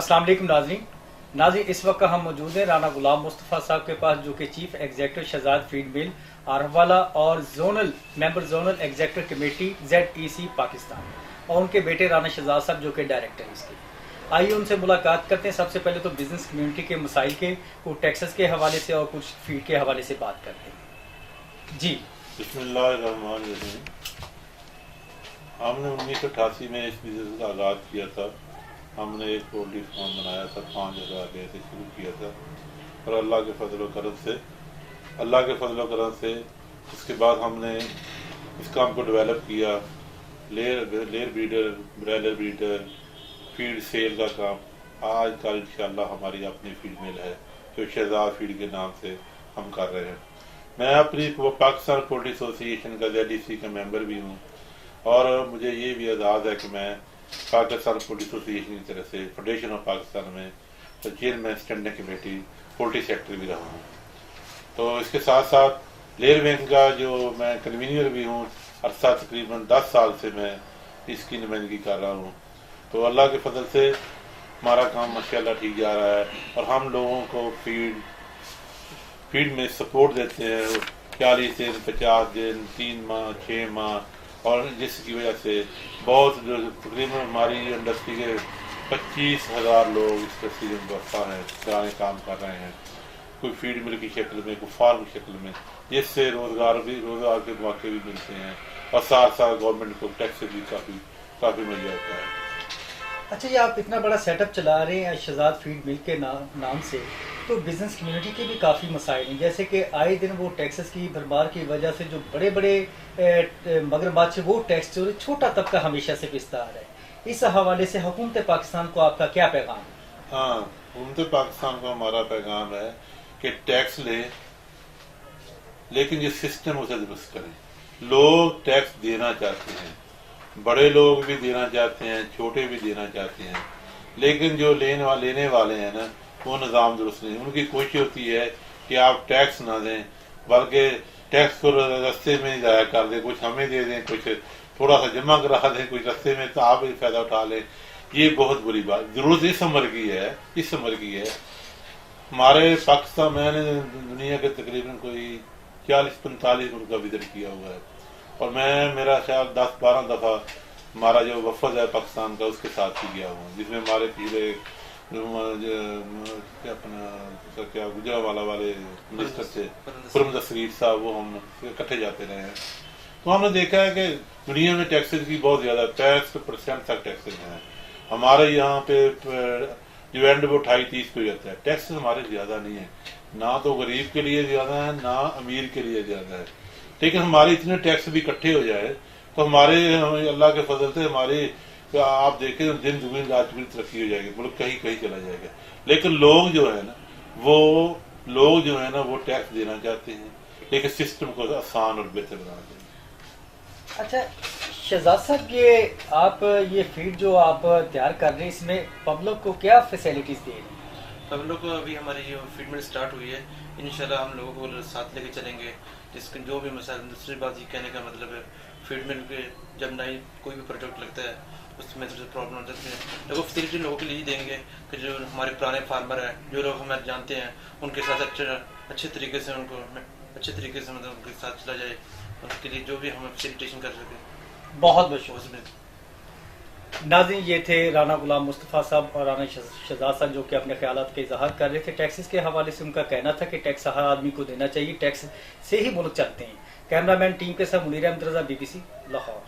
अस्सलाम वालेकुम नाज़रीन, इस वक्त हम मौजूद हैं राना गुलाम मुस्तफ़ा साहब के पास, जो कि chief executive Shahzad feed mill आरवाला और zonal member zonal executive committee ZEC Pakistan, और उनके बेटे राना शहजाद साहब जो कि डायरेक्टर हैं इसके। आइए उनसे मुलाकात करते हैं। सबसे पहले तो बिजनेस कम्युनिटी के मसाइल के, कुछ टैक्सेस के हवाले से और कुछ फीड के हवाले से बात करते हैं। जी बिस्मिल्लाहिर्रहमानिर्रहीम। हमने 1988 में इस बिजनेस का आगाज़ किया था। हमने एक पोल्ट्री फार्म बनाया था, 5,000 रुपये से शुरू किया था, और अल्लाह के फजल करम से उसके बाद हमने इस काम को डेवलप किया। Layer breeder, broiler breeder, feed sale का काम आज कल इंशाअल्लाह हमारी अपनी फीड मिल है जो शहजाद फीड के नाम से हम कर रहे हैं। मैं अपनी पाकिस्तान पोल्ट्री एसोसिएशन का ZEC का मेंबर भी हूँ, और मुझे ये भी एजाज़ है कि मैं पाकिस्तान पोल्ट्री एसोसिएशन की तरफ से फेडरेशन ऑफ पाकिस्तान में chairman standing committee poultry sector भी रहा हूँ। तो इसके साथ साथ लेयर बैंक का जो मैं कन्वीनियर भी हूँ, अरसा तकरीबन 10 साल से मैं इसकी नुमाइंदगी कर रहा हूँ। तो अल्लाह के फजल से हमारा काम माशाल्लाह ठीक जा रहा है, और हम लोगों को फीड में सपोर्ट देते हैं 40 दिन, 50 दिन, 3 माह, 6 माह, और जिसकी वजह से बहुत तकरीबन हमारी इंडस्ट्री के 25,000 लोग इस इंडस्ट्री में व्यवस्था है, पुराने काम कर रहे हैं, कोई फीड मिल की शक्ल में, कोई फार्म की शक्ल में, जिससे रोज़गार के मौके भी मिलते हैं, और साथ साथ गवर्नमेंट को टैक्स भी काफ़ी मिल जाता है। अच्छा, ये आप इतना बड़ा सेटअप चला रहे हैं शहजाद फीड मिल के नाम से, तो बिजनेस कम्युनिटी के भी काफ़ी मसाइल हैं, जैसे कि आए दिन वो टैक्सेस की भरमार की वजह से जो बड़े बड़े मगरमच्छ वो टैक्स चोरी, छोटा तबका हमेशा से पिसता आ रहा है। इस हवाले से हुकूमत पाकिस्तान को आपका क्या पैगाम है? हाँ, हुकूमत पाकिस्तान को हमारा पैगाम है कि टैक्स ले, लेकिन ये सिस्टम उसे दुरुस्त करें। लोग टैक्स देना चाहते हैं, बड़े लोग भी देना चाहते हैं, छोटे भी देना चाहते हैं, लेकिन जो लेने वाले हैं ना, वो निज़ाम दुरुस्त नहीं। उनकी कोशिश होती है कि आप टैक्स ना दें, बल्कि टैक्स को रास्ते में ज़ाया कर दें, कुछ हमें दे दें, कुछ थोड़ा सा जमा करा दें, कुछ रास्ते में तो आप भी फ़ायदा उठा लें। ये बहुत बुरी बात, जरूरत इस उम्र की है। हमारे पाकिस्तान, मैंने दुनिया के तकरीबन कोई 40-45 मुल्क का विजिट किया हुआ है, और मेरा ख्याल 10-12 दफ़ा हमारा जो वफद है पाकिस्तान का उसके साथ भी गया हूँ, जिसमें हमारे पिछले गुजरावाला वाले मिनिस्टर थे पुरमद शरीफ साहब, वो हम इकट्ठे जाते रहे हैं। तो हमने देखा है कि दुनिया में टैक्सेस की बहुत ज़्यादा 65% तक टैक्सेस हैं। हमारे यहाँ पे जो एंड वो 28-30 पे जाता है। टैक्सेस हमारे ज़्यादा नहीं है, ना तो गरीब के लिए ज़्यादा है, ना अमीर के लिए ज़्यादा है, लेकिन हमारे इतने टैक्स भी इकट्ठे हो जाए तो हमारे अल्लाह के फजल से हमारी आप देखें दिन दुगनी रात दुगनी तरक्की हो जाएगी, मुल्क कहीं कहीं चला जाएगा। लेकिन लोग जो है ना वो टैक्स देना चाहते हैं, लेकिन सिस्टम को आसान और बेहतर बनाना चाहिए। अच्छा शहजाद साहब, आप ये फीड जो आप तैयार कर रहे हैं, इसमें पब्लिक को क्या फैसिलिटीज दे रहे हैं? पब्लिक को अभी हमारी जो फीड मिल स्टार्ट हुई है, इंशाल्लाह हम लोगों को साथ लेके चलेंगे। जिसके जो भी मसाइल, दूसरी बात ये कहने का मतलब है, फीड मिल के जब नई कोई भी प्रोडक्ट लगता है उसमें थोड़ी प्रॉब्लम हो जाती है, तो वो फैसिलिटी लोगों के लिए देंगे कि जो हमारे पुराने फार्मर हैं, जो लोग हमें जानते हैं, उनके साथ अच्छे तरीके से मतलब उनके साथ चला जाए, उसके लिए जो भी हम फैसिलिटेशन कर सकें। बहुत बहुत शुक्रिया नाज़रीन, ये थे राना गुलाम मुस्तफ़ा साहब और राना शहजाद साहब, जो कि अपने ख्यालात का इजहार कर रहे थे। टैक्सेस के हवाले से उनका कहना था कि टैक्स हर आदमी को देना चाहिए, टैक्स से ही मुल्क चलते हैं। कैमरामैन टीम के साथ मुनीर अहमद रज़ा, BBC लाहौर।